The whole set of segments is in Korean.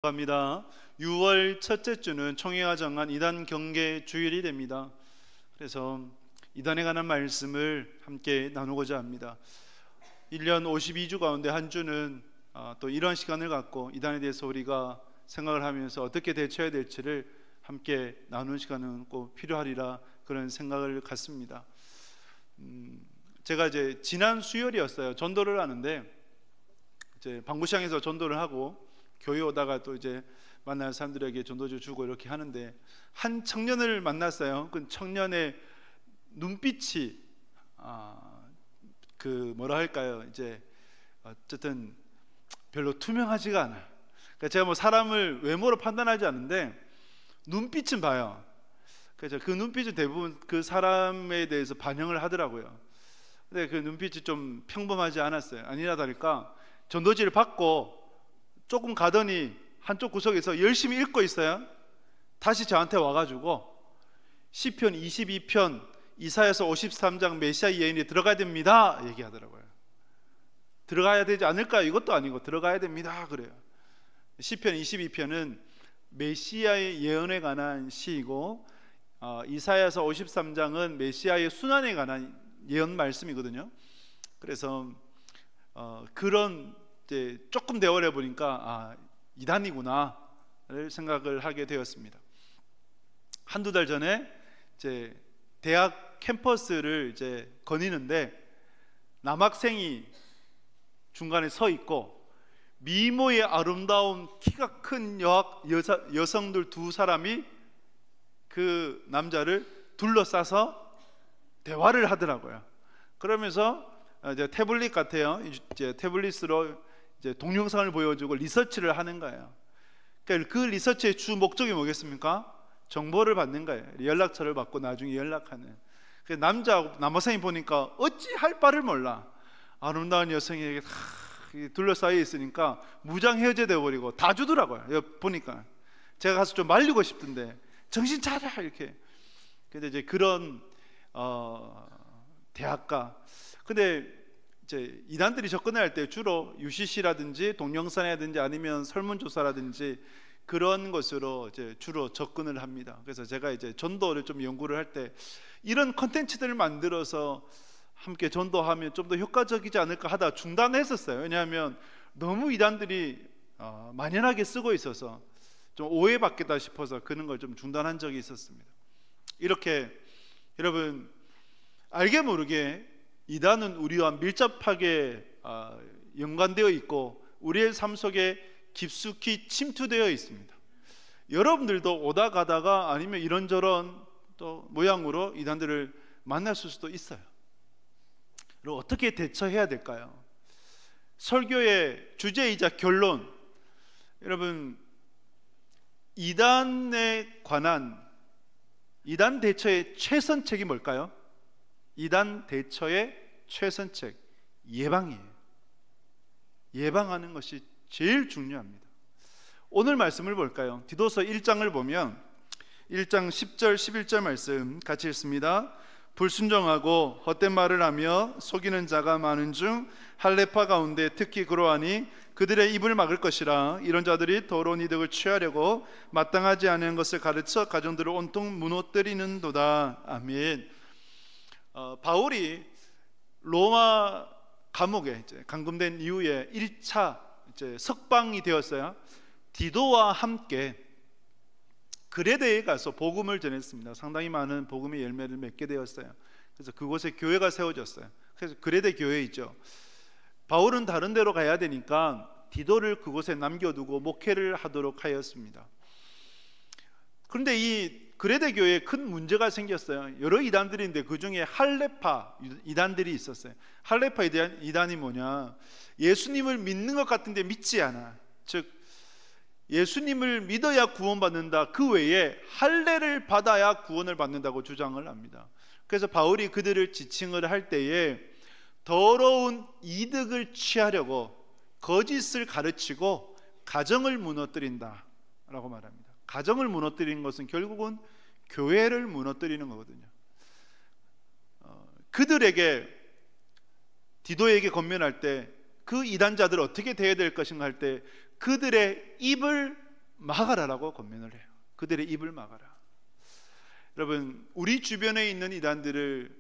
합니다. 6월 첫째 주는 총회가 정한 이단 경계 주일이 됩니다. 그래서 이단에 관한 말씀을 함께 나누고자 합니다. 1년 52주 가운데 한 주는 또 이런 시간을 갖고 이단에 대해서 우리가 생각을 하면서 어떻게 대처해야 될지를 함께 나누는 시간은 꼭 필요하리라 그런 생각을 갖습니다. 제가 이제 지난 수요일이었어요. 전도를 하는데 이제 방구시장에서 전도를 하고 교회 오다가 또 이제 만날 사람들에게 전도주 주고 이렇게 하는데 한 청년을 만났어요. 그 청년의 눈빛이 그 뭐라 할까요? 이제 어쨌든 별로 투명하지가 않아요. 그러니까 제가 뭐 사람을 외모로 판단하지 않는데 눈빛은 봐요. 그래서 그 눈빛은 대부분 그 사람에 대해서 반영을 하더라고요. 근데 그 눈빛이 좀 평범하지 않았어요. 아니라 다를까 전도지를 받고 조금 가더니 한쪽 구석에서 열심히 읽고 있어요. 다시 저한테 와가지고 시편 22편 이사야서 53장 메시아 예언이 들어가야 됩니다 얘기하더라고요. 들어가야 되지 않을까? 이것도 아니고 들어가야 됩니다 그래요. 시편 22편은 메시아의 예언에 관한 시이고 이사야서 53장은 메시아의 순환에 관한 예언 말씀이거든요. 그래서 그런 이제 조금 대화를 해보니까 이단이구나를 생각을 하게 되었습니다. 한두 달 전에 이제 대학 캠퍼스를 이제 거니는데 남학생이 중간에 서 있고 미모의 아름다운 키가 큰 여성들 두 사람이 그 남자를 둘러싸서 대화를 하더라고요. 그러면서 이제 태블릿 같아요. 이제 태블릿으로 이제 동영상을 보여주고 리서치를 하는 거예요. 그러니까 그 리서치의 주 목적이 뭐겠습니까? 정보를 받는 거예요. 연락처를 받고 나중에 연락하는. 남학생이 보니까 어찌 할 바를 몰라. 아름다운 여성에게 다 둘러싸여 있으니까 무장 해제되어 버리고 다 주더라고요. 보니까 제가 가서 좀 말리고 싶던데 정신 차려 이렇게. 근데 이제 그런 대학가. 근데 이제 이단들이 접근할 때 주로 UCC라든지 동영상이라든지 아니면 설문조사라든지 그런 것으로 이제 주로 접근을 합니다. 그래서 제가 이제 전도를 좀 연구를 할 때 이런 컨텐츠들을 만들어서 함께 전도하면 좀 더 효과적이지 않을까 하다 중단했었어요. 왜냐하면 너무 이단들이 만연하게 쓰고 있어서 좀 오해받겠다 싶어서 그런 걸 좀 중단한 적이 있었습니다. 이렇게 여러분 알게 모르게 이단은 우리와 밀접하게 연관되어 있고 우리의 삶 속에 깊숙이 침투되어 있습니다. 여러분들도 오다 가다가 아니면 이런저런 또 모양으로 이단들을 만났을 수도 있어요. 그리고 어떻게 대처해야 될까요? 설교의 주제이자 결론, 여러분 이단에 관한 이단 대처의 최선책이 뭘까요? 이단 대처의 최선책, 예방이에요. 예방하는 것이 제일 중요합니다. 오늘 말씀을 볼까요? 디도서 1장을 보면 1장 10절 11절 말씀 같이 읽습니다. 불순종하고 헛된 말을 하며 속이는 자가 많은 중 할례파 가운데 특히 그러하니 그들의 입을 막을 것이라. 이런 자들이 더러운 이득을 취하려고 마땅하지 않은 것을 가르쳐 가정들을 온통 무너뜨리는도다. 아멘. 바울이 로마 감옥에 이제 감금된 이후에 1차 이제 석방이 되었어요. 디도와 함께 그레데에 가서 복음을 전했습니다. 상당히 많은 복음의 열매를 맺게 되었어요. 그래서 그곳에 교회가 세워졌어요. 그래서 그레데 교회이죠. 바울은 다른 데로 가야 되니까 디도를 그곳에 남겨두고 목회를 하도록 하였습니다. 그런데 이 그레데 교회에 큰 문제가 생겼어요. 여러 이단들인데 그 중에 할례파 이단들이 있었어요. 할례파 이단이 뭐냐? 예수님을 믿는 것 같은데 믿지 않아. 즉 예수님을 믿어야 구원받는다. 그 외에 할례를 받아야 구원을 받는다고 주장을 합니다. 그래서 바울이 그들을 지칭을 할 때에 더러운 이득을 취하려고 거짓을 가르치고 가정을 무너뜨린다 라고 말합니다. 가정을 무너뜨리는 것은 결국은 교회를 무너뜨리는 거거든요. 그들에게 디도에게 권면할 때 그 이단자들 어떻게 대해야 될 것인가 할 때 그들의 입을 막아라라고 권면을 해요. 그들의 입을 막아라. 여러분, 우리 주변에 있는 이단들을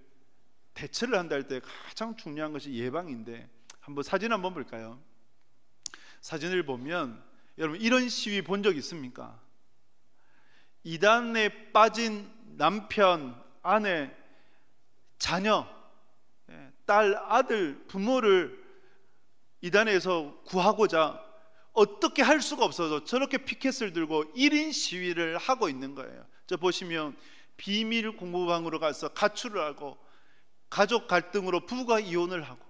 대처를 한다 할 때 가장 중요한 것이 예방인데, 한번 사진 한번 볼까요? 사진을 보면 여러분, 이런 시위 본 적 있습니까? 이단에 빠진 남편, 아내, 자녀, 딸, 아들, 부모를 이단에서 구하고자 어떻게 할 수가 없어서 저렇게 피켓을 들고 1인 시위를 하고 있는 거예요. 저 보시면 비밀 공무방으로 가서 가출을 하고, 가족 갈등으로 부부가 이혼을 하고.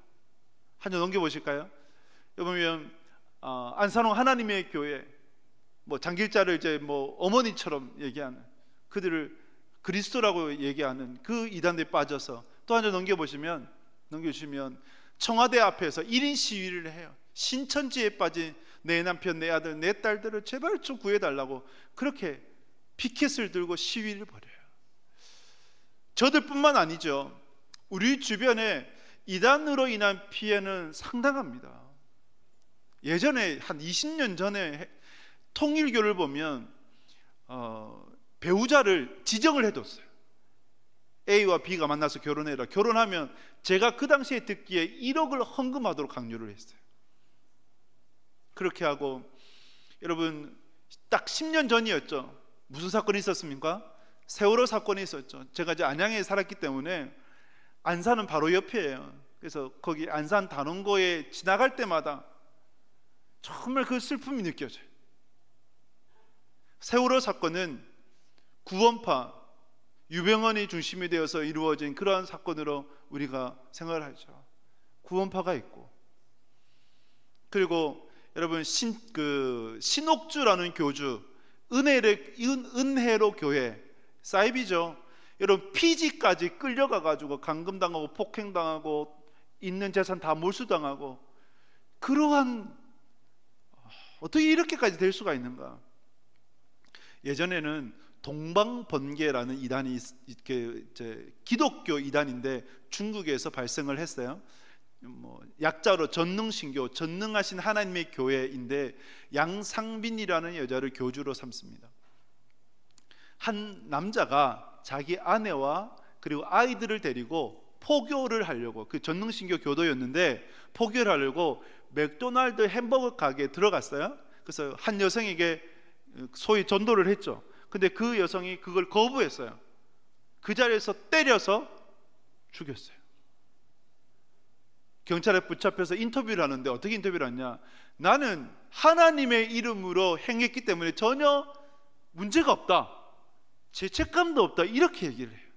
한 장 넘겨보실까요? 여기 보면 안산홍 하나님의 교회, 장길자를 이제 어머니처럼 얘기하는, 그들을 그리스도라고 얘기하는 그 이단에 빠져서, 또 한 장 넘겨주시면 청와대 앞에서 1인 시위를 해요. 신천지에 빠진 내 남편, 내 아들, 내 딸들을 제발 좀 구해달라고 그렇게 피켓을 들고 시위를 벌여요. 저들뿐만 아니죠. 우리 주변에 이단으로 인한 피해는 상당합니다. 예전에 한 20년 전에 통일교를 보면 배우자를 지정을 해뒀어요. A와 B가 만나서 결혼해라. 결혼하면 제가 그 당시에 듣기에 1억을 헌금하도록 강요를 했어요. 그렇게 하고, 여러분, 딱 10년 전이었죠. 무슨 사건이 있었습니까? 세월호 사건이 있었죠. 제가 이제 안양에 살았기 때문에 안산은 바로 옆이에요. 그래서 거기 안산 단원고에 지나갈 때마다 정말 그 슬픔이 느껴져요. 세월호 사건은 구원파, 유병헌이 중심이 되어서 이루어진 그러한 사건으로 우리가 생각을 하죠. 구원파가 있고, 그리고 여러분 신옥주라는 교주, 은혜로 교회, 사이비죠. 여러분, 피지까지 끌려가가지고 감금당하고 폭행당하고 있는 재산 다 몰수당하고, 그러한, 어떻게 이렇게까지 될 수가 있는가? 예전에는 동방번개라는 이단이 기독교 이단인데 중국에서 발생을 했어요. 약자로 전능신교, 전능하신 하나님의 교회인데 양상빈이라는 여자를 교주로 삼습니다. 한 남자가 자기 아내와 그리고 아이들을 데리고 포교를 하려고, 그 전능신교 교도였는데 포교를 하려고 맥도날드 햄버거 가게에 들어갔어요. 그래서 한 여성에게 소위 전도를 했죠. 근데 그 여성이 그걸 거부했어요. 그 자리에서 때려서 죽였어요. 경찰에 붙잡혀서 인터뷰를 하는데 어떻게 인터뷰를 하냐? 나는 하나님의 이름으로 행했기 때문에 전혀 문제가 없다, 죄책감도 없다, 이렇게 얘기를 해요.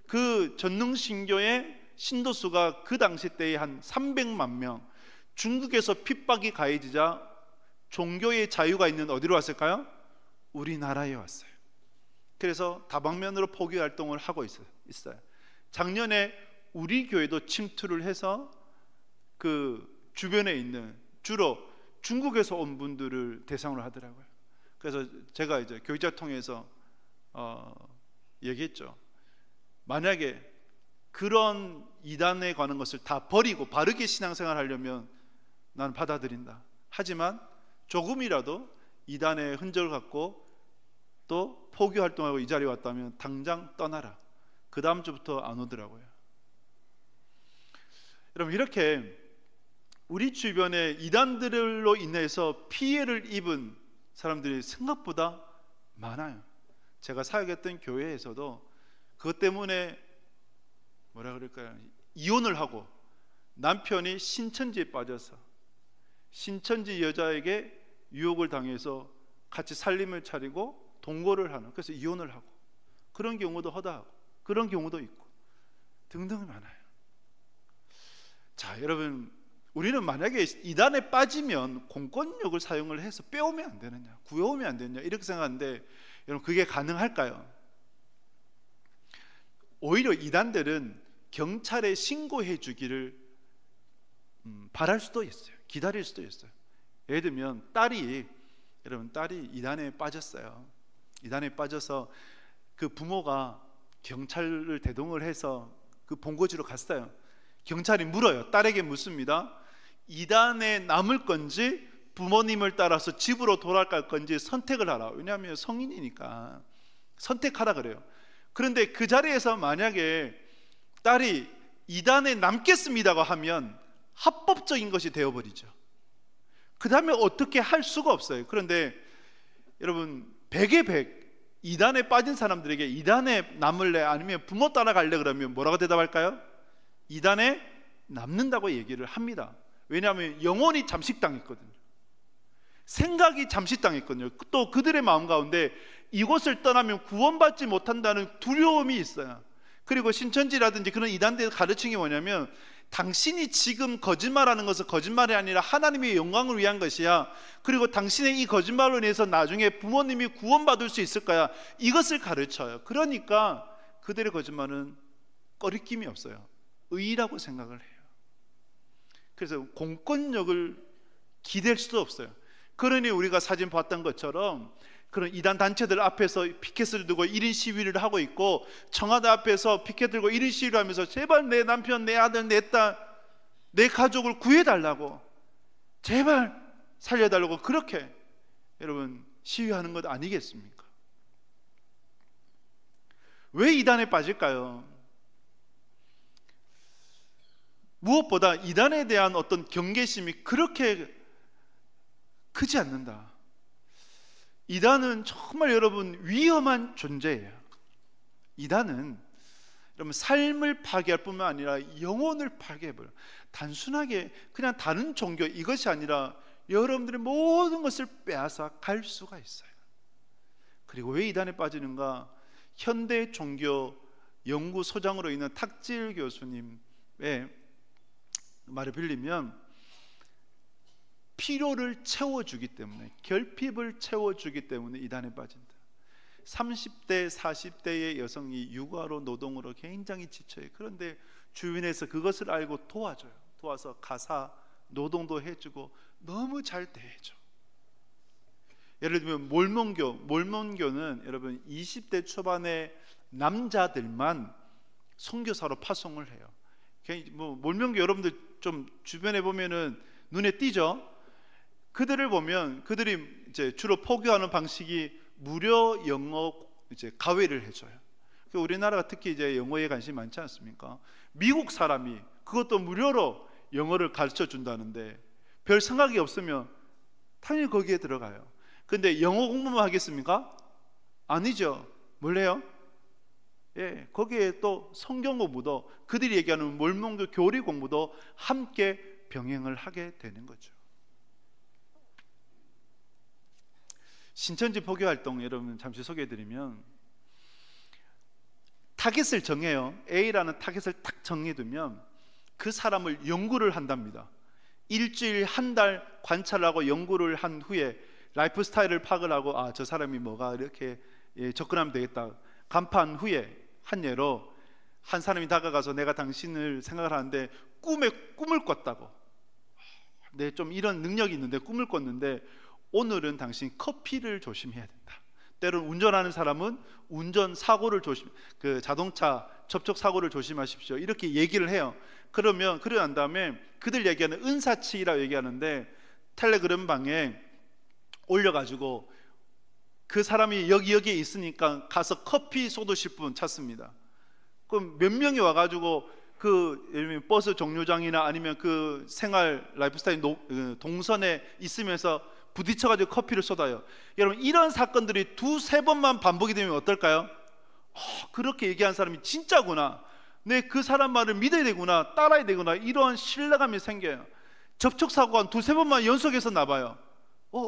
그 전능신교의 신도수가 그 당시 때에 한 300만 명, 중국에서 핍박이 가해지자 종교의 자유가 있는 어디로 왔을까요? 우리나라에 왔어요. 그래서 다방면으로 포교 활동을 하고 있어요. 작년에 우리 교회도 침투를 해서 그 주변에 있는 주로 중국에서 온 분들을 대상으로 하더라고요. 그래서 제가 이제 교육자 통해서 얘기했죠. 만약에 그런 이단에 관한 것을 다 버리고 바르게 신앙생활 하려면 나는 받아들인다. 하지만 조금이라도 이단의 흔적을 갖고 또 포교 활동하고 이 자리에 왔다면 당장 떠나라. 그 다음 주부터 안 오더라고요. 여러분, 이렇게 우리 주변에 이단들로 인해서 피해를 입은 사람들이 생각보다 많아요. 제가 사역했던 교회에서도 그것 때문에 이혼을 하고 남편이 신천지에 빠져서 신천지 여자에게 유혹을 당해서 같이 살림을 차리고 동거를 하는, 그래서 이혼을 하고, 그런 경우도 허다하고 그런 경우도 있고 등등 많아요. 자, 여러분, 우리는 만약에 이단에 빠지면 공권력을 사용을 해서 빼오면 안 되느냐, 구해오면 안 되느냐, 이렇게 생각하는데, 여러분, 그게 가능할까요? 오히려 이단들은 경찰에 신고해 주기를 바랄 수도 있어요. 기다릴 수도 있어요. 예를 들면 딸이 이단에 빠졌어요. 이단에 빠져서 그 부모가 경찰을 대동을 해서 그 본고지로 갔어요. 경찰이 물어요. 딸에게 묻습니다. 이단에 남을 건지 부모님을 따라서 집으로 돌아갈 건지 선택을 하라. 왜냐하면 성인이니까 선택하라 그래요. 그런데 그 자리에서 만약에 딸이 이단에 남겠습니다고 하면 합법적인 것이 되어버리죠. 그 다음에 어떻게 할 수가 없어요. 그런데 여러분 100에 100 이단에 빠진 사람들에게 이단에 남을래 아니면 부모 따라갈래 그러면 뭐라고 대답할까요? 이단에 남는다고 얘기를 합니다. 왜냐하면 영혼이 잠식당했거든요. 생각이 잠식당했거든요. 또 그들의 마음 가운데 이곳을 떠나면 구원받지 못한다는 두려움이 있어요. 그리고 신천지라든지 그런 이단들의 가르침이 뭐냐면 당신이 지금 거짓말하는 것은 거짓말이 아니라 하나님의 영광을 위한 것이야. 그리고 당신의 이 거짓말로 인해서 나중에 부모님이 구원받을 수 있을 거야. 이것을 가르쳐요. 그러니까 그들의 거짓말은 꺼리낌이 없어요. 의라고 생각을 해요. 그래서 공권력을 기댈 수도 없어요. 그러니 우리가 사진 봤던 것처럼 그런 이단 단체들 앞에서 피켓을 들고 1인 시위를 하고 있고, 청와대 앞에서 피켓 들고 1인 시위를 하면서 제발 내 남편, 내 아들, 내 딸, 내 가족을 구해달라고, 제발 살려달라고 그렇게 여러분 시위하는 것 아니겠습니까? 왜 이단에 빠질까요? 무엇보다 이단에 대한 어떤 경계심이 그렇게 크지 않는다. 이단은 정말 여러분 위험한 존재예요. 이단은 여러분 삶을 파괴할 뿐만 아니라 영혼을 파괴해버려요. 단순하게 그냥 다른 종교 이것이 아니라 여러분들의 모든 것을 빼앗아 갈 수가 있어요. 그리고 왜 이단에 빠지는가? 현대 종교 연구소장으로 있는 탁질 교수님의 말을 빌리면 필요를 채워주기 때문에, 결핍을 채워주기 때문에 이단에 빠진다. 30대 40대의 여성이 육아로 노동으로 굉장히 지쳐요. 그런데 주변에서 그것을 알고 도와줘요. 도와서 가사 노동도 해주고 너무 잘 대해줘. 예를 들면 몰몬교는 여러분 20대 초반의 남자들만 선교사로 파송을 해요. 뭐 몰몬교 여러분들 좀 주변에 보면은 눈에 띄죠. 그들을 보면 그들이 이제 주로 포교하는 방식이 무료 영어 이제 가외를 해줘요. 우리나라가 특히 이제 영어에 관심이 많지 않습니까? 미국 사람이 그것도 무료로 영어를 가르쳐 준다는데 별 생각이 없으면 당연히 거기에 들어가요. 근데 영어 공부만 하겠습니까? 아니죠. 뭘 해요? 예, 거기에 또 성경 공부도, 그들이 얘기하는 몰몬교 교리 공부도 함께 병행을 하게 되는 거죠. 신천지 포교 활동 여러분 잠시 소개해드리면, 타겟을 정해요. A라는 타겟을 딱 정해두면 그 사람을 연구를 한답니다. 일주일 한 달 관찰하고 연구를 한 후에 라이프 스타일을 파악을 하고, 아, 저 사람이 뭐가 이렇게 접근하면 되겠다 간파한 후에, 한 예로 한 사람이 다가가서 내가 당신을 생각을 하는데 꿈을 꿨다고, 네, 좀 이런 능력이 있는데 꿈을 꿨는데 오늘은 당신 커피를 조심해야 된다. 때로는 운전하는 사람은 운전 사고를 그 자동차 접촉 사고를 조심하십시오. 이렇게 얘기를 해요. 그러고 난 다음에 그들 얘기하는 은사치라고 얘기하는데 텔레그램 방에 올려가지고 그 사람이 여기에 있으니까 가서 커피 쏟으실 분 찾습니다. 그럼 몇 명이 와가지고 그 예를 들면 버스 정류장이나 아니면 그 생활 라이프스타일 동선에 있으면서 부딪혀가지고 커피를 쏟아요. 여러분 이런 사건들이 두세 번만 반복이 되면 어떨까요? 그렇게 얘기한 사람이 진짜구나, 내 그 사람 말을 믿어야 되구나, 따라야 되구나, 이런 신뢰감이 생겨요. 접촉사고가 한 두세 번만 연속해서 나봐요.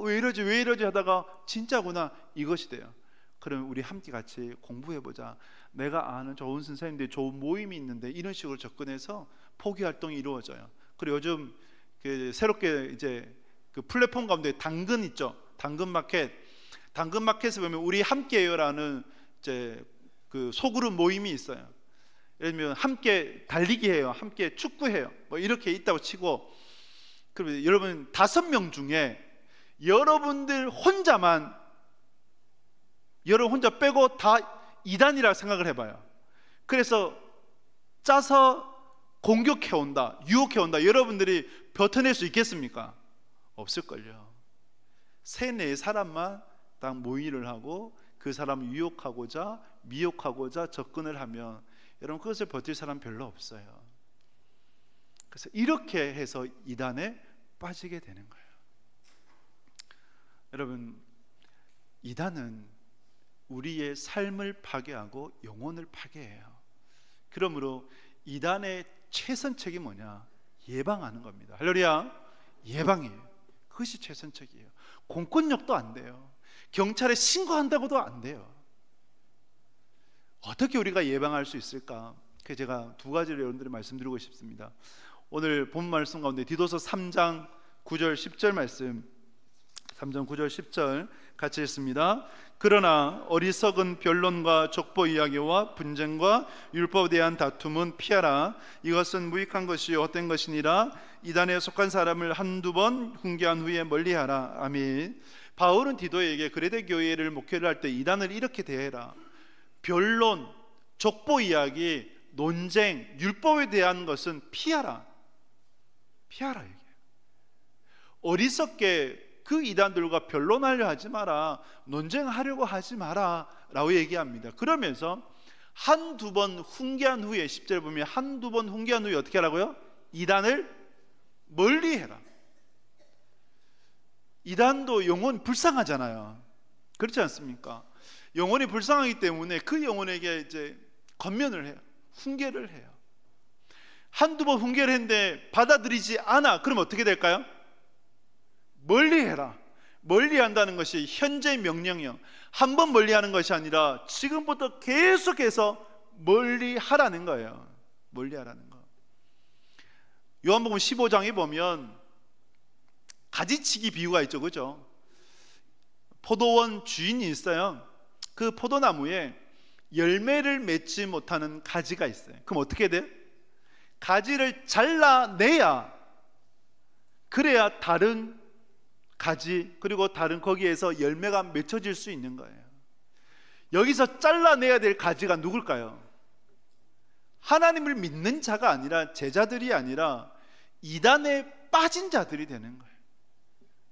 왜 이러지 하다가 진짜구나, 이것이 돼요. 그러면 우리 함께 같이 공부해보자. 내가 아는 좋은 선생님들, 좋은 모임이 있는데, 이런 식으로 접근해서 포기 활동이 이루어져요. 그리고 요즘 새롭게 이제 그 플랫폼 가운데 당근 있죠. 당근마켓에 보면 우리 함께해요라는 이제 그 소그룹 모임이 있어요. 예를 들면 함께 달리기 해요, 함께 축구해요, 뭐 이렇게 있다고 치고, 그러면 여러분 5명 중에 여러분 혼자 빼고 다 이단이라 생각을 해봐요. 그래서 짜서 공격해온다, 유혹해온다, 여러분들이 버텨낼 수 있겠습니까? 없을걸요. 3-4사람만 딱 모의를 하고 그 사람을 유혹하고자 미혹하고자 접근을 하면 여러분 그것을 버틸 사람 별로 없어요. 그래서 이렇게 해서 이단에 빠지게 되는 거예요. 여러분, 이단은 우리의 삶을 파괴하고 영혼을 파괴해요. 그러므로 이단의 최선책이 뭐냐? 예방하는 겁니다. 할렐루야. 예방이에요. 그것이 최선책이에요. 공권력도 안 돼요. 경찰에 신고한다고도 안 돼요. 어떻게 우리가 예방할 수 있을까? 그래서 제가 2가지를 여러분들이 말씀드리고 싶습니다. 오늘 본 말씀 가운데 디도서 3장 9절 10절 말씀, 3장 9절 10절 같이 읽습니다. 그러나 어리석은 변론과 족보 이야기와 분쟁과 율법에 대한 다툼은 피하라. 이것은 무익한 것이요 헛된 것이니라. 이단에 속한 사람을 한두 번 훈계한 후에 멀리하라. 아멘. 바울은 디도에게 그레데 교회를 목회를 할 때 이단을 이렇게 대해라. 변론, 족보 이야기, 논쟁, 율법에 대한 것은 피하라. 피하라. 이게 어리석게 그 이단들과 변론하려 하지 마라, 논쟁하려고 하지 마라 라고 얘기합니다. 그러면서 한두 번 훈계한 후에, 10절 보면 한두 번 훈계한 후에 어떻게 하라고요? 이단을 멀리해라. 이단도 영혼 불쌍하잖아요. 그렇지 않습니까? 영혼이 불쌍하기 때문에 그 영혼에게 이제 권면을 해요. 훈계를 해요. 한두 번 훈계를 했는데 받아들이지 않아. 그럼 어떻게 될까요? 멀리해라. 멀리한다는 것이 현재 명령이요. 한 번 멀리하는 것이 아니라 지금부터 계속해서 멀리하라는 거예요. 멀리하라는 거. 요한복음 15장에 보면 가지치기 비유가 있죠, 그죠? 포도원 주인이 있어요. 그 포도나무에 열매를 맺지 못하는 가지가 있어요. 그럼 어떻게 돼? 가지를 잘라내야, 그래야 다른 가지, 그리고 다른 거기에서 열매가 맺혀질 수 있는 거예요. 여기서 잘라내야 될 가지가 누굴까요? 하나님을 믿는 자가 아니라, 제자들이 아니라 이단에 빠진 자들이 되는 거예요.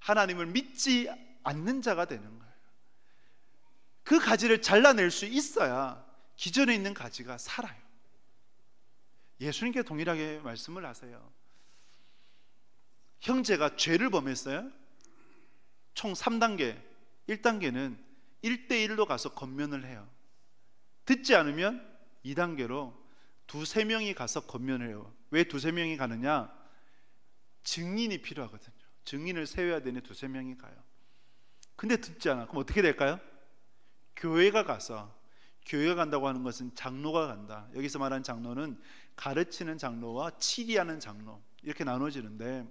하나님을 믿지 않는 자가 되는 거예요. 그 가지를 잘라낼 수 있어야 기존에 있는 가지가 살아요. 예수님께 동일하게 말씀을 하세요. 형제가 죄를 범했어요. 총 3단계. 1단계는 1대1로 가서 권면을 해요. 듣지 않으면 2단계로 2-3명이 가서 권면을 해요. 왜 2-3명이 가느냐? 증인이 필요하거든요. 증인을 세워야 되니 2-3명이 가요. 근데 듣지 않아. 그럼 어떻게 될까요? 교회가 가서, 교회가 간다고 하는 것은 장로가 간다. 여기서 말하는 장로는 가르치는 장로와 치리하는 장로, 이렇게 나눠지는데,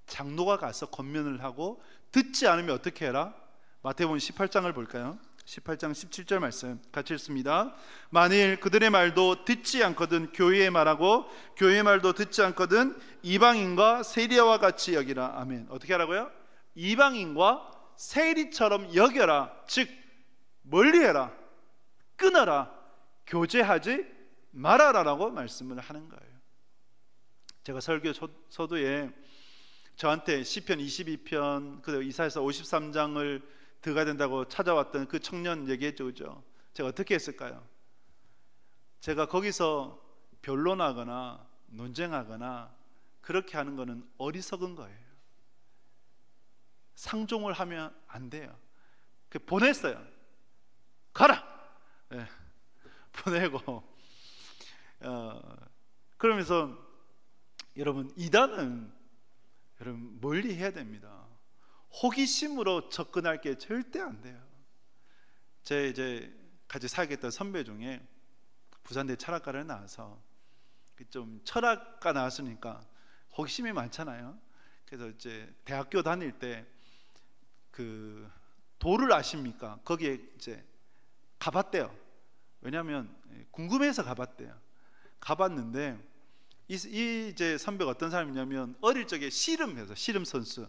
장로가 가서 권면을 하고 듣지 않으면 어떻게 해라? 마태복음 18장을 볼까요? 18장 17절 말씀 같이 읽습니다. 만일 그들의 말도 듣지 않거든 교회의 말하고 교회의 말도 듣지 않거든 이방인과 세리와 같이 여기라. 아멘. 어떻게 하라고요? 이방인과 세리처럼 여겨라. 즉 멀리해라, 끊어라, 교제하지 말아라라고 말씀을 하는 거예요. 제가 설교 서두에 저한테 시편 22편 그리고 이사야서 53장을 들어가야 된다고 찾아왔던 그 청년 얘기했죠, 그죠? 제가 어떻게 했을까요? 제가 거기서 변론하거나 논쟁하거나 그렇게 하는 거는 어리석은 거예요. 상종을 하면 안 돼요. 보냈어요. 가라! 네, 보내고 그러면서 여러분, 이단은 여러분 멀리 해야 됩니다. 호기심으로 접근할 게 절대 안 돼요. 제 이제 같이 사귀었던 선배 중에 부산대 철학과를 나와서 좀 철학과 나왔으니까 호기심이 많잖아요. 그래서 이제 대학교 다닐 때 그 도를 아십니까? 거기에 이제 가봤대요. 왜냐하면 궁금해서 가봤대요. 가봤는데 이 이제 선배가 어떤 사람이냐면 어릴 적에 씨름해서 씨름 선수,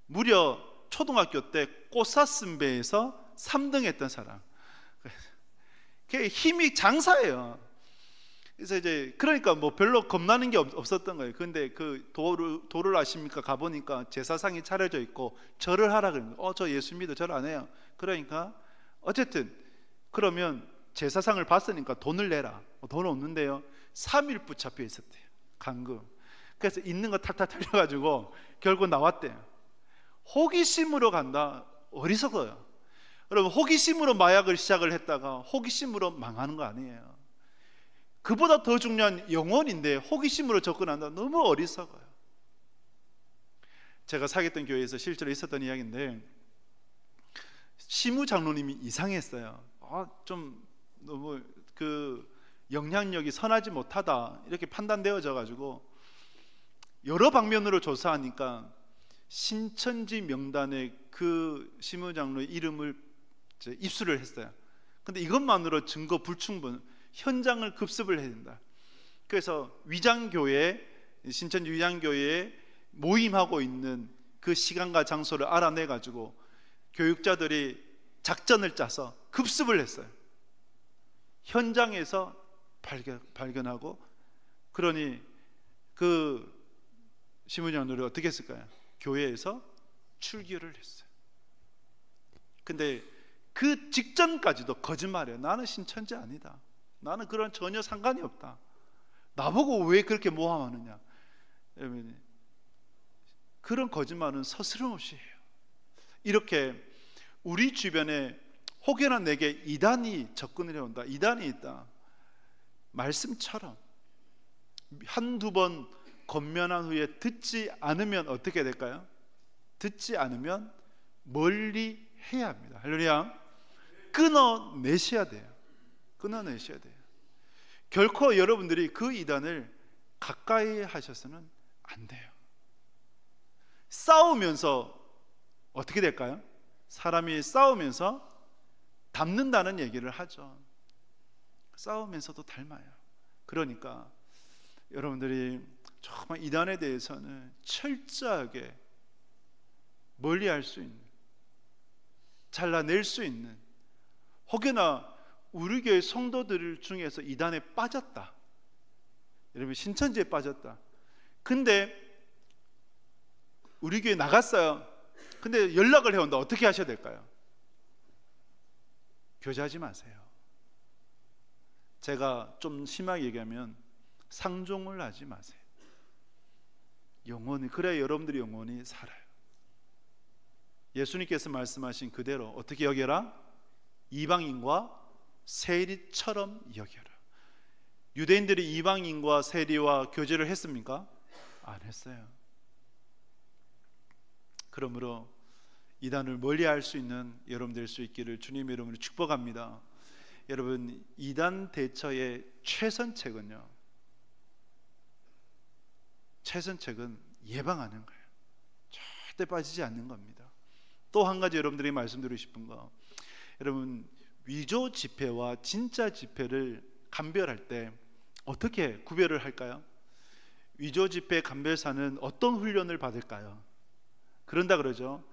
무려 초등학교 때 꽃사슴배에서 3등 했던 사람. 그 힘이 장사예요. 그래서 이제 그러니까 뭐 별로 겁나는 게 없었던 거예요. 근데 그 도를 아십니까? 가보니까 제사상이 차려져 있고 절을 하라 그러는 거예요. 저 예수 믿어, 절 안 해요. 그러니까 어쨌든 그러면 제사상을 봤으니까 돈을 내라. 돈 없는데요, 3일 붙잡혀 있었대요, 감금. 그래서 있는 거 탁탁 털려가지고 결국 나왔대요. 호기심으로 간다? 어리석어요. 여러분, 호기심으로 마약을 시작을 했다가 호기심으로 망하는 거 아니에요. 그보다 더 중요한 영혼인데 호기심으로 접근한다? 너무 어리석어요. 제가 사귀었던 교회에서 실제로 있었던 이야기인데, 시무 장로님이 이상했어요. 좀 너무 그 영향력이 선하지 못하다 이렇게 판단되어져 가지고 여러 방면으로 조사하니까 신천지 명단에 그 시무 장로의 이름을 입수를 했어요. 근데 이것만으로 증거 불충분, 현장을 급습을 해야 된다. 그래서 위장교회, 신천지 위장교회에 모임하고 있는 그 시간과 장소를 알아내 가지고 교육자들이 작전을 짜서 급습을 했어요. 현장에서 발견하고, 그러니 그 시무장로를 어떻게 했을까요? 교회에서 출교를 했어요. 근데 그 직전까지도 거짓말이에요. 나는 신천지 아니다, 나는 그런 전혀 상관이 없다, 나보고 왜 그렇게 모함하느냐. 여러분, 그런 거짓말은 서스럼없이 해요. 이렇게 우리 주변에 혹여나 내게 이단이 접근을 해온다, 이단이 있다, 말씀처럼 한두 번 권면한 후에 듣지 않으면 어떻게 될까요? 듣지 않으면 멀리 해야 합니다. 할렐루야. 끊어내셔야 돼요. 끊어내셔야 돼요. 결코 여러분들이 그 이단을 가까이 하셔서는 안 돼요. 싸우면서 어떻게 될까요? 사람이 싸우면서 닮는다는 얘기를 하죠. 싸우면서도 닮아요. 그러니까 여러분들이 정말 이단에 대해서는 철저하게 멀리할 수 있는, 잘라낼 수 있는, 혹여나 우리 교회 성도들 중에서 이단에 빠졌다, 여러분 신천지에 빠졌다, 근데 우리 교회 나갔어요. 근데 연락을 해온다. 어떻게 하셔야 될까요? 교제하지 마세요. 제가 좀 심하게 얘기하면 상종을 하지 마세요. 영혼이, 그래야 여러분들의 영혼이 살아요. 예수님께서 말씀하신 그대로 어떻게 여겨라? 이방인과 세리처럼 여겨라. 유대인들이 이방인과 세리와 교제를 했습니까? 안 했어요. 그러므로 이단을 멀리할 수 있는 여러분 될 수 있기를 주님의 이름으로 축복합니다. 여러분, 이단 대처의 최선책은요, 최선책은 예방하는 거예요. 절대 빠지지 않는 겁니다. 또 한 가지 여러분들이 말씀드리고 싶은 거, 여러분 위조 지폐와 진짜 지폐를 감별할 때 어떻게 구별을 할까요? 위조 지폐 감별사는 어떤 훈련을 받을까요? 그런다 그러죠.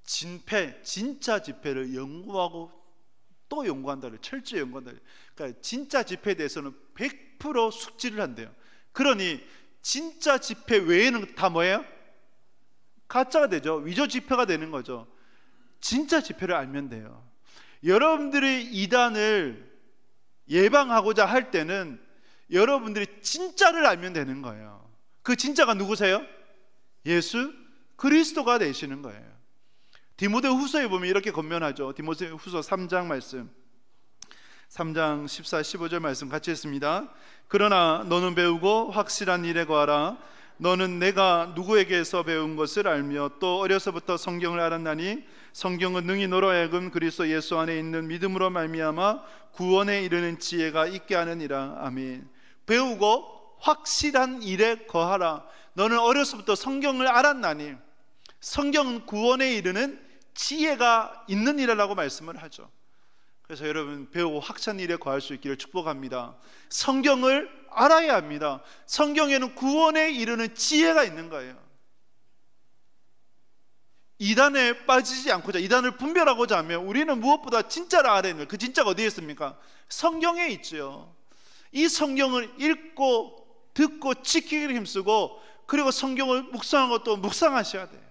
진짜 지폐를 연구하고 또 연구한다 그래요. 철저히 연구한다 그래요. 그러니까 진짜 지폐에 대해서는 100% 숙지를 한대요. 그러니 진짜 지폐 외에는 다 뭐예요? 가짜가 되죠. 위조 지폐가 되는 거죠. 진짜 지폐를 알면 돼요. 여러분들이 이단을 예방하고자 할 때는 여러분들이 진짜를 알면 되는 거예요. 그 진짜가 누구세요? 예수 그리스도가 되시는 거예요. 디모데후서에 보면 이렇게 권면하죠. 디모데후서 3장 말씀, 3장 14, 15절 말씀 같이 했습니다. 그러나 너는 배우고 확실한 일에 거하라. 너는 내가 누구에게서 배운 것을 알며 또 어려서부터 성경을 알았나니 성경은 능히 너로 하여금 그리스도 예수 안에 있는 믿음으로 말미암아 구원에 이르는 지혜가 있게 하느니라. 아멘. 배우고 확실한 일에 거하라. 너는 어려서부터 성경을 알았나니, 성경은 구원에 이르는 지혜가 있는 이라고 말씀을 하죠. 그래서 여러분, 배우고 확실한 일에 거할 수 있기를 축복합니다. 성경을 알아야 합니다. 성경에는 구원에 이르는 지혜가 있는 거예요. 이단에 빠지지 않고자, 이단을 분별하고자 하면 우리는 무엇보다 진짜를 알아야 돼요. 그 진짜가 어디에 있습니까? 성경에 있죠. 이 성경을 읽고 듣고 지키기를 힘쓰고, 그리고 성경을 묵상하고 또 묵상하셔야 돼요.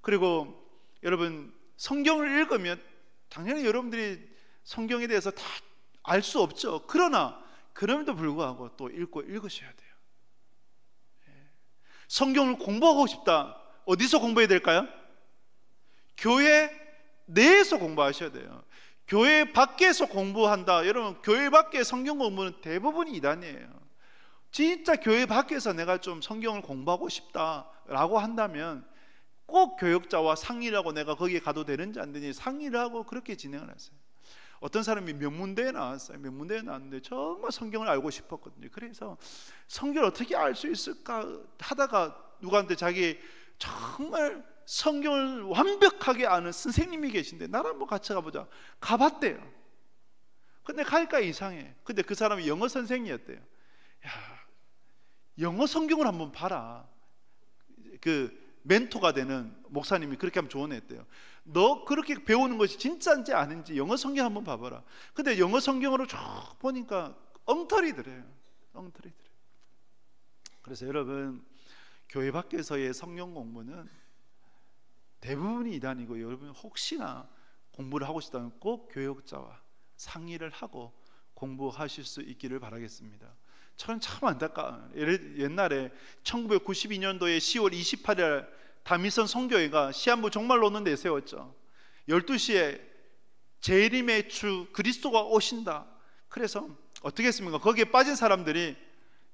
그리고 여러분, 성경을 읽으면 당연히 여러분들이 성경에 대해서 다 알 수 없죠. 그러나 그럼에도 불구하고 또 읽으셔야 돼요. 성경을 공부하고 싶다. 어디서 공부해야 될까요? 교회 내에서 공부하셔야 돼요. 교회 밖에서 공부한다. 여러분, 교회 밖에 성경 공부는 대부분이 이단이에요. 진짜 교회 밖에서 내가 좀 성경을 공부하고 싶다라고 한다면 꼭 교역자와 상의를 하고 내가 거기에 가도 되는지 안 되는지 상의를 하고 그렇게 진행을 했어요. 어떤 사람이 명문대에 나왔어요. 명문대에 나왔는데 정말 성경을 알고 싶었거든요. 그래서 성경을 어떻게 알 수 있을까 하다가 누구한테 자기 정말 성경을 완벽하게 아는 선생님이 계신데 나랑 한번 같이 가보자. 가봤대요. 근데 가니까 이상해. 근데 그 사람이 영어 선생이었대요. 야, 영어 성경을 한번 봐라. 그 멘토가 되는 목사님이 그렇게 하면 조언했대요. 너 그렇게 배우는 것이 진짜인지 아닌지 영어 성경 한번 봐봐라. 근데 영어 성경으로 쭉 보니까 엉터리더래요. 엉터리더래요. 그래서 여러분, 교회 밖에서의 성경 공부는 대부분이 이단이고, 여러분 혹시나 공부를 하고 싶다면 꼭 교역자와 상의를 하고 공부하실 수 있기를 바라겠습니다. 저는 참 안타까워요. 옛날에 1992년도에 10월 28일 다미선 선교회가 시한부 종말론을 내세웠죠. 12시에 재림의 주 그리스도가 오신다. 그래서 어떻게 했습니까? 거기에 빠진 사람들이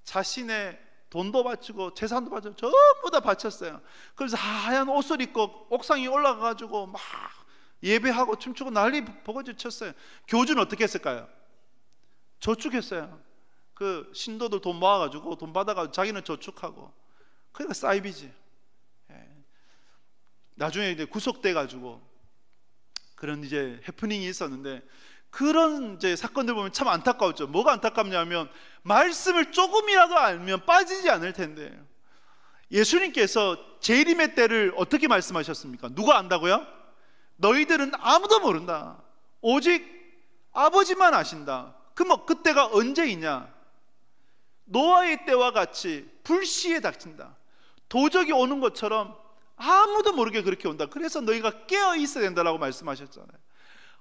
자신의 돈도 바치고 재산도 바치고 전부 다 바쳤어요. 그래서 하얀 옷을 입고 옥상에 올라가가지고 막 예배하고 춤추고 난리 버거지 쳤어요. 교주는 어떻게 했을까요? 저축했어요. 그 신도들 돈 모아가지고 돈 받아가지고 자기는 저축하고, 그러니까 사이비지. 나중에 이제 구속돼가지고 그런 이제 해프닝이 있었는데, 그런 이제 사건들 보면 참 안타까웠죠. 뭐가 안타깝냐면 말씀을 조금이라도 알면 빠지지 않을 텐데, 예수님께서 재림의 때를 어떻게 말씀하셨습니까? 누가 안다고요? 너희들은 아무도 모른다. 오직 아버지만 아신다. 그럼 그때가 언제이냐? 노아의 때와 같이 불시에 닥친다. 도적이 오는 것처럼 아무도 모르게 그렇게 온다. 그래서 너희가 깨어 있어야 된다라고 말씀하셨잖아요.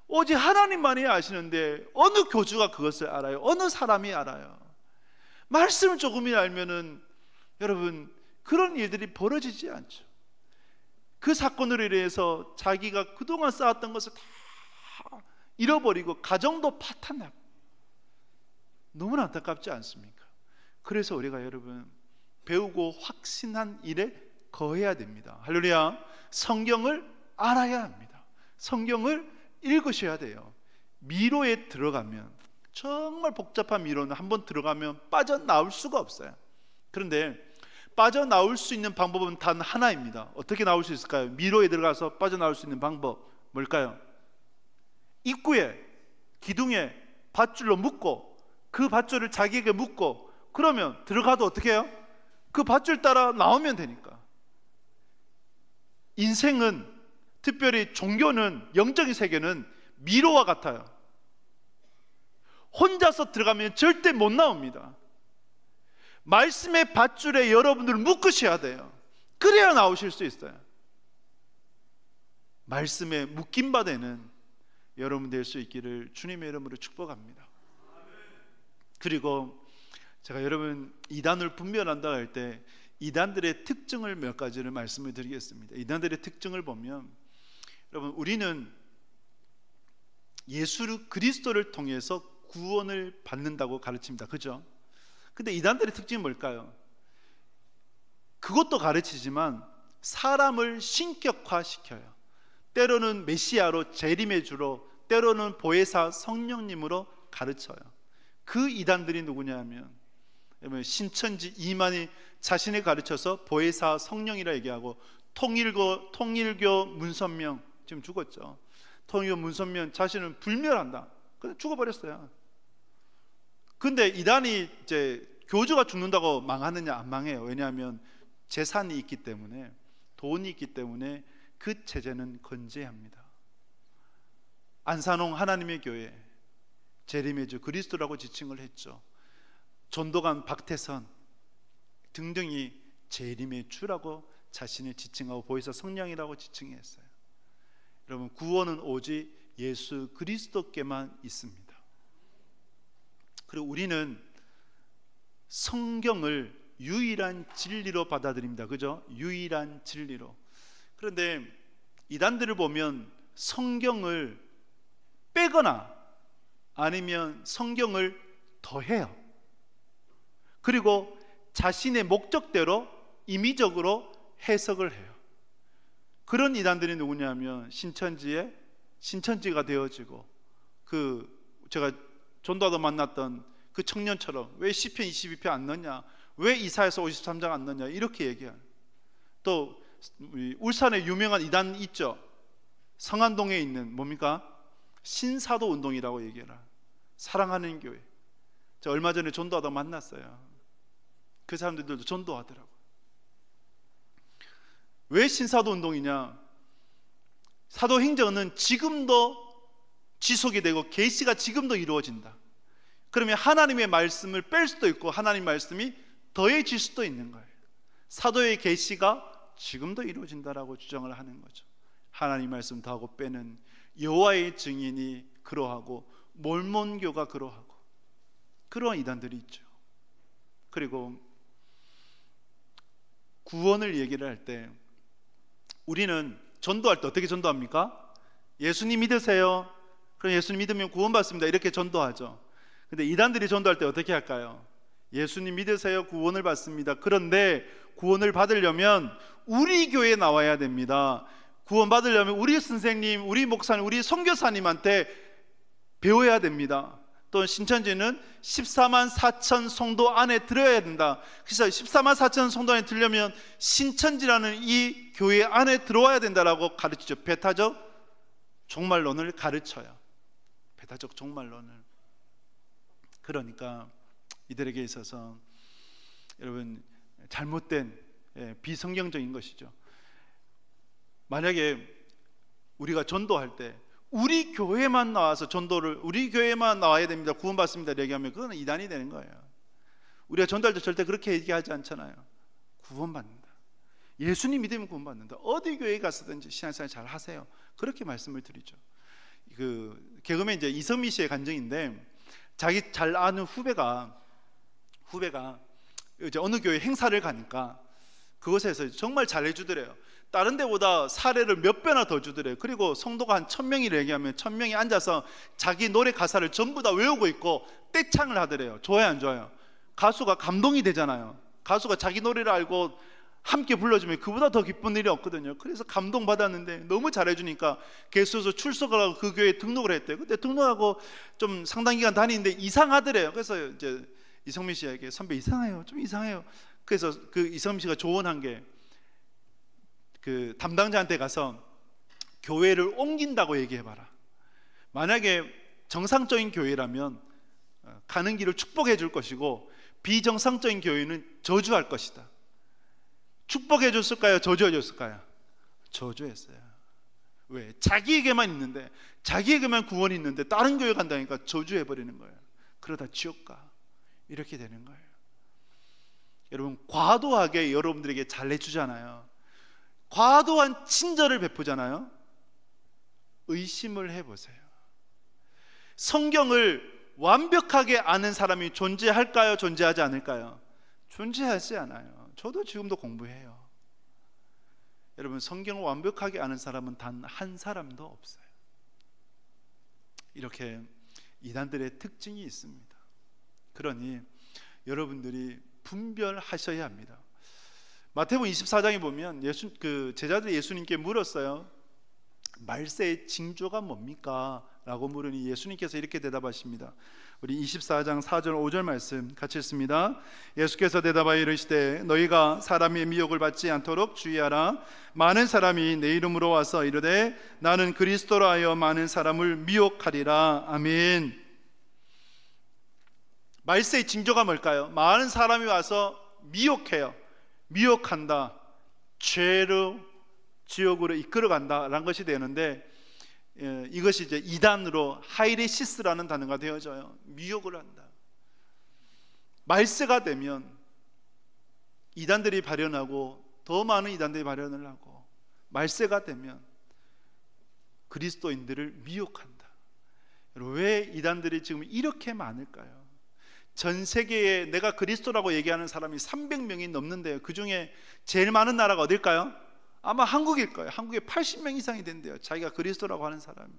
오직 하나님만이 아시는데 어느 교주가 그것을 알아요? 어느 사람이 알아요? 말씀을 조금이나 알면은 여러분, 그런 일들이 벌어지지 않죠. 그 사건으로 인해서 자기가 그동안 쌓았던 것을 다 잃어버리고 가정도 파탄나고, 너무나 안타깝지 않습니까? 그래서 우리가 여러분, 배우고 확신한 일에 거해야 됩니다. 할렐루야. 성경을 알아야 합니다. 성경을 읽으셔야 돼요. 미로에 들어가면, 정말 복잡한 미로는 한번 들어가면 빠져나올 수가 없어요. 그런데 빠져나올 수 있는 방법은 단 하나입니다. 어떻게 나올 수 있을까요? 미로에 들어가서 빠져나올 수 있는 방법 뭘까요? 입구에 기둥에 밧줄로 묶고, 그 밧줄을 자기에게 묶고, 그러면 들어가도 어떻게 해요? 그 밧줄 따라 나오면 되니까. 인생은, 특별히 종교는, 영적인 세계는 미로와 같아요. 혼자서 들어가면 절대 못 나옵니다. 말씀의 밧줄에 여러분들을 묶으셔야 돼요. 그래야 나오실 수 있어요. 말씀에 묶임 바 되는 여러분 될 수 있기를 주님의 이름으로 축복합니다. 그리고 제가 여러분, 이단을 분별한다 할 때 이단들의 특징을 몇 가지를 말씀을 드리겠습니다. 이단들의 특징을 보면, 여러분, 우리는 예수 그리스도를 통해서 구원을 받는다고 가르칩니다. 그죠? 근데 이단들의 특징이 뭘까요? 그것도 가르치지만 사람을 신격화시켜요. 때로는 메시아로, 재림의 주로, 때로는 보혜사 성령님으로 가르쳐요. 그 이단들이 누구냐 하면, 신천지 이만희 자신을 가르쳐서 보혜사 성령이라 얘기하고, 통일교 문선명, 지금 죽었죠. 통일교 문선명 자신은 불멸한다. 근데 죽어버렸어요. 근데 이단이 이제 교주가 죽는다고 망하느냐? 안 망해요. 왜냐하면 재산이 있기 때문에, 돈이 있기 때문에 그 체제는 건재합니다. 안산홍 하나님의 교회, 재림의 주 그리스도라고 지칭을 했죠. 전도관 박태선 등등이 재림의 주라고 자신을 지칭하고 보혜사 성령이라고 지칭했어요. 여러분, 구원은 오직 예수 그리스도께만 있습니다. 그리고 우리는 성경을 유일한 진리로 받아들입니다. 그죠? 유일한 진리로. 그런데 이단들을 보면 성경을 빼거나 아니면 성경을 더해요. 그리고 자신의 목적대로 임의적으로 해석을 해요. 그런 이단들이 누구냐면 신천지가 되어지고, 제가 전도하다 만났던 그 청년처럼 왜 시편 22편 안 넣냐, 왜 이사야서 53장 안 넣냐, 이렇게 얘기하는. 또 울산에 유명한 이단 있죠. 성안동에 있는 뭡니까? 신사도 운동이라고 얘기해라. 사랑하는 교회. 저 얼마 전에 전도하다 만났어요. 그 사람들도 전도하더라고. 왜 신사도 운동이냐? 사도행전은 지금도 지속이 되고 계시가 지금도 이루어진다. 그러면 하나님의 말씀을 뺄 수도 있고 하나님 말씀이 더해질 수도 있는 거예요. 사도의 계시가 지금도 이루어진다라고 주장을 하는 거죠. 하나님 말씀 더하고 빼는 여호와의 증인이 그러하고 몰몬교가 그러하고, 그러한 이단들이 있죠. 그리고 구원을 얘기를 할 때 우리는 전도할 때 어떻게 전도합니까? 예수님 믿으세요. 그럼 예수님 믿으면 구원받습니다. 이렇게 전도하죠. 근데 이단들이 전도할 때 어떻게 할까요? 예수님 믿으세요. 구원을 받습니다. 그런데 구원을 받으려면 우리 교회에 나와야 됩니다. 구원 받으려면 우리 선생님, 우리 목사님, 우리 선교사님한테 배워야 됩니다. 또 신천지는 14만 4천 성도 안에 들어야 된다. 그래서 14만 4천 성도 안에 들려면 신천지라는 이 교회 안에 들어와야 된다라고 가르치죠. 배타적 종말론을 가르쳐요. 배타적 종말론을. 그러니까 이들에게 있어서 여러분 잘못된 비성경적인 것이죠. 만약에 우리가 전도할 때 우리 교회만 나와서 전도를, 우리 교회만 나와야 됩니다, 구원받습니다 얘기하면 그건 이단이 되는 거예요. 우리가 전도할 때 절대 그렇게 얘기하지 않잖아요. 구원받는다, 예수님 믿으면 구원받는다, 어디 교회에 갔든지 신앙생활 잘 하세요, 그렇게 말씀을 드리죠. 개그맨 이제 이성미 씨의 간증인데, 자기 잘 아는 후배가 이제 어느 교회 행사를 가니까 그곳에서 정말 잘해주더래요. 다른 데보다 사례를 몇 배나 더 주더래요. 그리고 성도가 한 1000명이라 얘기하면 1000명이 앉아서 자기 노래 가사를 전부 다 외우고 있고 떼창을 하더래요. 좋아요, 안 좋아요? 가수가 감동이 되잖아요. 가수가 자기 노래를 알고 함께 불러주면 그보다 더 기쁜 일이 없거든요. 그래서 감동받았는데 너무 잘해주니까 개수소 출석을 하고 그 교회에 등록을 했대요. 근데 등록하고 좀 상당 기간 다니는데 이상하더래요. 그래서 이제 이성민 씨에게, 선배 이상해요, 좀 이상해요. 그래서 그 이성민 씨가 조언한 게, 그 담당자한테 가서 교회를 옮긴다고 얘기해봐라. 만약에 정상적인 교회라면 가는 길을 축복해 줄 것이고, 비정상적인 교회는 저주할 것이다. 축복해 줬을까요? 저주해 줬을까요? 저주했어요. 왜? 자기에게만 있는데, 자기에게만 구원이 있는데 다른 교회 간다니까 저주해 버리는 거예요. 그러다 지옥 가. 이렇게 되는 거예요. 여러분, 과도하게 여러분들에게 잘해주잖아요. 과도한 친절을 베푸잖아요. 의심을 해보세요. 성경을 완벽하게 아는 사람이 존재할까요? 존재하지 않을까요? 존재하지 않아요. 저도 지금도 공부해요. 여러분, 성경을 완벽하게 아는 사람은 단 한 사람도 없어요. 이렇게 이단들의 특징이 있습니다. 그러니 여러분들이 분별하셔야 합니다. 마태복음 24장에 보면 제자들이 예수님께 물었어요. 말세의 징조가 뭡니까? 라고 물으니 예수님께서 이렇게 대답하십니다. 우리 24장 4절 5절 말씀 같이 읽습니다. 예수께서 대답하여 이르시되 너희가 사람의 미혹을 받지 않도록 주의하라. 많은 사람이 내 이름으로 와서 이르되 나는 그리스도라 하여 많은 사람을 미혹하리라. 아멘. 말세의 징조가 뭘까요? 많은 사람이 와서 미혹해요. 미혹한다, 죄로 지옥으로 이끌어간다라는 것이 되는데, 이것이 이제 이단으로 하이레시스라는 단어가 되어져요. 미혹을 한다. 말세가 되면 이단들이 발현하고 더 많은 이단들이 발현을 하고, 말세가 되면 그리스도인들을 미혹한다. 왜 이단들이 지금 이렇게 많을까요? 전 세계에 내가 그리스도라고 얘기하는 사람이 300명이 넘는데요. 그 중에 제일 많은 나라가 어딜까요? 아마 한국일 거예요. 한국에 80명 이상이 된대요. 자기가 그리스도라고 하는 사람이.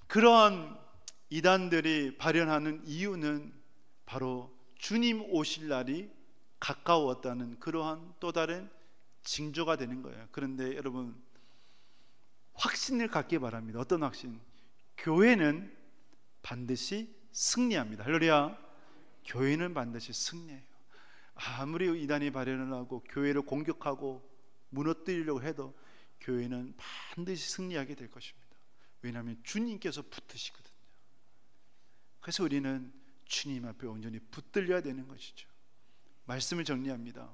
그러한 이단들이 발현하는 이유는 바로 주님 오실 날이 가까웠다는 그러한 또 다른 징조가 되는 거예요. 그런데 여러분, 확신을 갖기 바랍니다. 어떤 확신? 교회는 반드시 승리합니다. 할렐루야. 교회는 반드시 승리해요. 아무리 이단이 발현을 하고 교회를 공격하고 무너뜨리려고 해도 교회는 반드시 승리하게 될 것입니다. 왜냐하면 주님께서 붙으시거든요. 그래서 우리는 주님 앞에 온전히 붙들려야 되는 것이죠. 말씀을 정리합니다.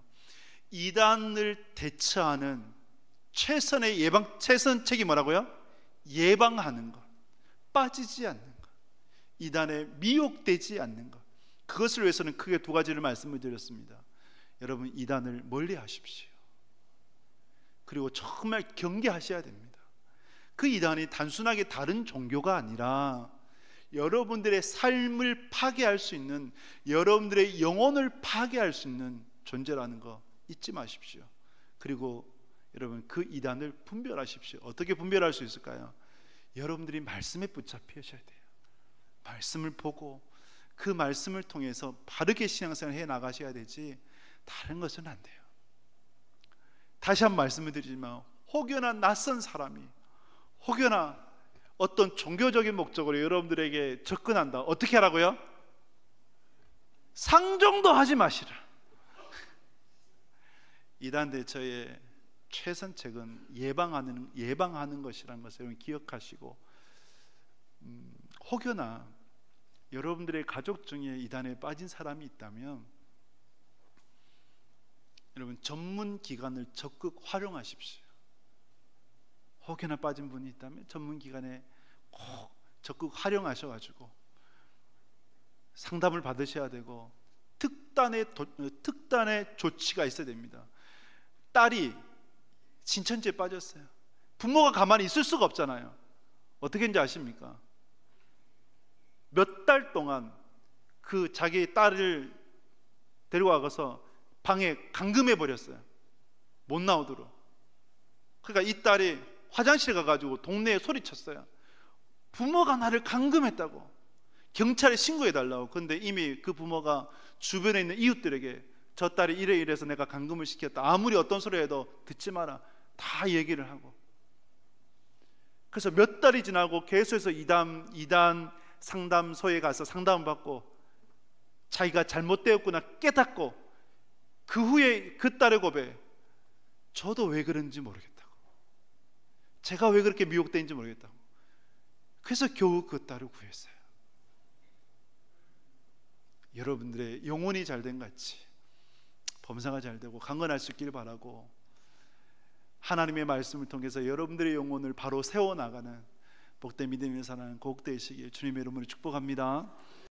이단을 대처하는 최선의 최선책이 뭐라고요? 예방하는 것, 빠지지 않는 것, 이단에 미혹되지 않는 것. 그것을 위해서는 크게 두 가지를 말씀을 드렸습니다. 여러분, 이단을 멀리 하십시오. 그리고 정말 경계하셔야 됩니다. 그 이단이 단순하게 다른 종교가 아니라 여러분들의 삶을 파괴할 수 있는, 여러분들의 영혼을 파괴할 수 있는 존재라는 거 잊지 마십시오. 그리고 여러분, 그 이단을 분별하십시오. 어떻게 분별할 수 있을까요? 여러분들이 말씀에 붙잡히셔야 돼요. 말씀을 보고 그 말씀을 통해서 바르게 신앙생활을 해 나가셔야 되지, 다른 것은 안 돼요. 다시 한번 말씀을 드리지만, 혹여나 낯선 사람이 혹여나 어떤 종교적인 목적으로 여러분들에게 접근한다. 어떻게 하라고요? 상종도 하지 마시라. 이단 대처의 최선책은 예방하는 것이라는 것을 여러분 기억하시고, 혹여나 여러분들의 가족 중에 이단에 빠진 사람이 있다면 여러분, 전문 기관을 적극 활용하십시오. 혹여나 빠진 분이 있다면 전문 기관에 꼭 적극 활용하셔가지고 상담을 받으셔야 되고, 특단의 조치가 있어야 됩니다. 딸이 신천지에 빠졌어요. 부모가 가만히 있을 수가 없잖아요. 어떻게 했는지 아십니까? 몇 달 동안 그 자기 딸을 데려와서 방에 감금해 버렸어요. 못 나오도록. 그러니까 이 딸이 화장실에 가가지고 동네에 소리쳤어요. 부모가 나를 감금했다고, 경찰에 신고해달라고. 그런데 이미 그 부모가 주변에 있는 이웃들에게 저 딸이 이래서 내가 감금을 시켰다, 아무리 어떤 소리 해도 듣지 마라, 다 얘기를 하고. 그래서 몇 달이 지나고 계속해서 이단 상담소에 가서 상담을 받고 자기가 잘못되었구나 깨닫고, 그 후에 그 딸의 고백, 저도 왜 그런지 모르겠다고, 제가 왜 그렇게 미혹되는지 모르겠다고. 그래서 겨우 그 딸을 구했어요. 여러분들의 영혼이 잘된 같이 범사가 잘되고 강건할 수 있기를 바라고, 하나님의 말씀을 통해서 여러분들의 영혼을 바로 세워나가는 복된 믿음의 사람 꼭 되시길 주님의 이름으로 축복합니다.